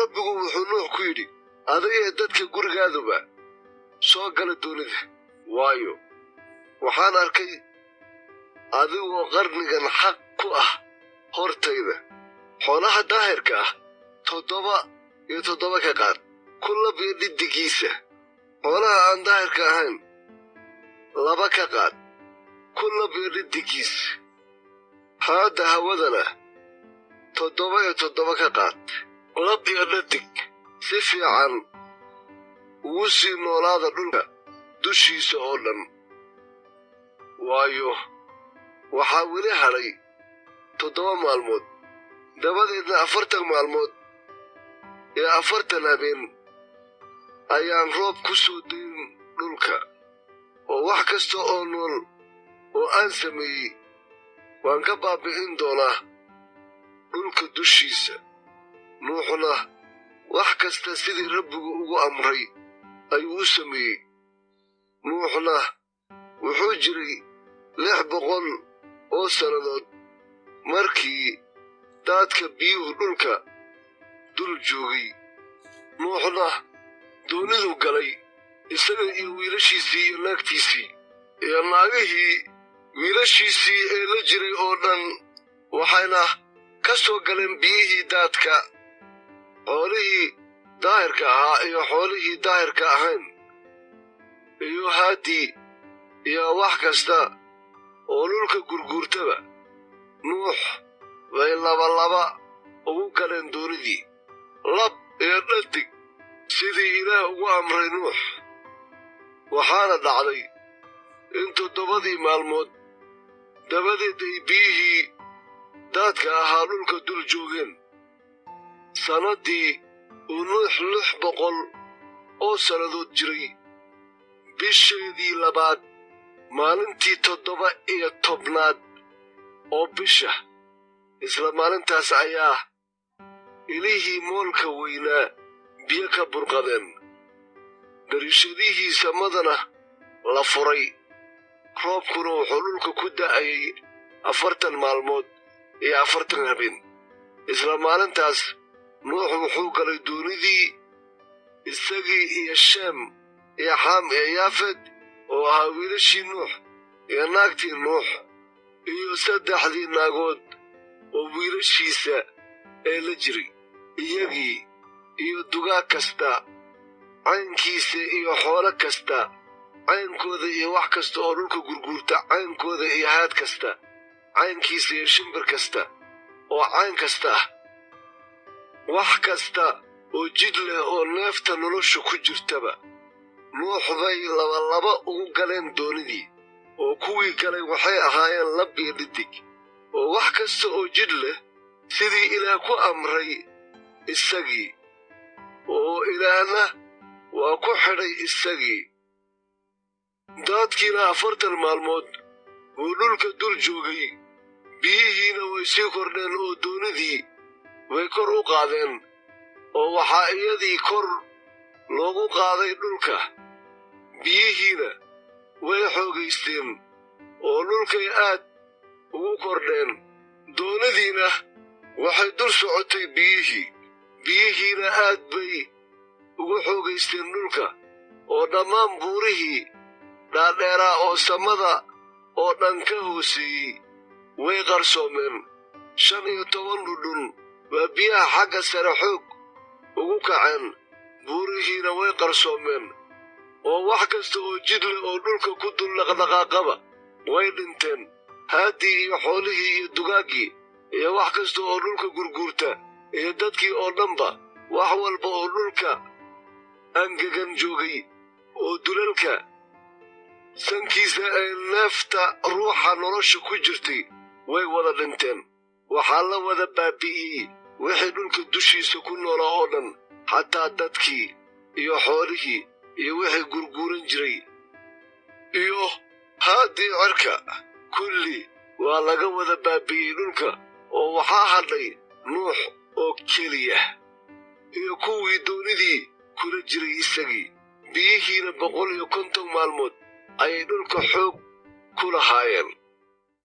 rabbigu wuxuu nuux ku yidhi adiga dadka gurigaaduba soo gala doonida waayo waxaan arkay adigoo qarnigan xaq ku ah hortayda xoolaha daahirka ah 7 ka qaad ku lab iyo dhiddigiisa xoolaha aan daahirka ahayn 2 ka qaad ku lab iyo dhiddigiisa haada hawadana 7 ka qaad lab iyo dhiddig si fiican ugu sii noolaada dhulka dushiisa oo dhan waayo waxaa weli hadhay 7 maalmood dabadeedna 40 maalmood iyo 40 habeen ayaan roob ku soo dayn dhulka oo wax kasta oo nool oo aan sameeyey waan ka baabi'in doonaa dhulka dushiisa nuuxna wax kasta sidii rabbigu ugu amray ayuu u sameeyey nuuxna wuxuu jiray 600 oo sannadood markii daadka biyuhu dhulka dul joogay nuuxna dooniduu galay isaga iyo wiilashiisii iyo naagtiisii iyo naagihii wiilashiisii ee la jiray oo dhan waxayna ka soo galeen biyihii daadka xoolihii daahirka ahaa iyo xoolihii daahirka ahayn iyo haadii iyo wax kasta oo dhulka gurguurtaba nuux bay laba ugu galeen doonidii lab iyo dhaddig sidii ilaah ugu amray nuux waxaana dhacday in 7 maalmood dabadeed ay biyihii daadka ahaa dhulka dul joogeen sannaddii uu nuux 600 oo sannadood jiray bisheedii 2 maalintii 17aad oo bisha isla maalintaas ayaa ilihii moolka weynaa biyo ka burqadeen dariishadihii samadana la furay roobkuna wuxuu dhulka ku da'ayay 40 maalmood iyo 40 habeen isla maalintaas nuux wuxuu galay doonidii isagii iyo sheem iyo xaam iyo yaafed oo ahaa wiilashii nuux iyo naagtii nuux iyo 3 naagood oo wiilashiisa ee la jiray iyagii iyo dugaag kasta caynkiisa iyo xoolo kasta caynkooda iyo wax kasta oo dhulka gurguurta caynkooda iyo haad kasta caynkiisa iyo shimbir kasta oo cayn kasta ah wax kasta oo jid leh oo neefta nolosha ku jirtaba nuux bay laba ugu galeen doonidii oo kuwii galay waxay ahaayeen lab iyo dhiddig oo wax kasta oo jid leh sidii ilaah ku amray isagii oo ilaahna waa ku xidhay isagii daadkiina 40 maalmood wuu dhulka dul joogay biyihiina way sii kordheen oo doonidii way kor u qaadeen oo waxaa iyadii kor loogu qaaday dhulka biyihiina way xoogaysteen oo dhulkay aad ugu kordheen doonidiina waxay dul socotay biyihiina aad bay ugu xoogaysteen dhulka oo dhammaan buurihii dhaadheeraa oo samada oo dhan ka hooseeyey way qarsoomeen 15 dhudhun waa biyaha xagga sare xoog ugu kaceen buurihiina way qarsoomeen oo wax kasta oo jid leh oo dhulka ku dul dhaqdhaqaaqaba way dhinteen haadii iyo xoolihii iyo dugaaggii iyo wax kasta oo dhulka gurguurta iyo dadkii oo dhanba wax walba oo dhulka angegan joogay oo dulalka sankiisa ay neefta ruuxa nolosha ku jirtay way wada dhinteen waxaa la wada baabi'iyey wixii dhulka dushiisa ku noolaa oo dhan xataa dadkii iyo xoolihii iyo wixii gurguuran jiray iyo haadii cirka kulli waa laga wada baabi'iyey dhulka oo waxaa hadhay nuux oo keliya iyo kuwii doonidii kula jiray isagii biyihiina 150 maalmood ayay dhulka xoog ku lahaayeen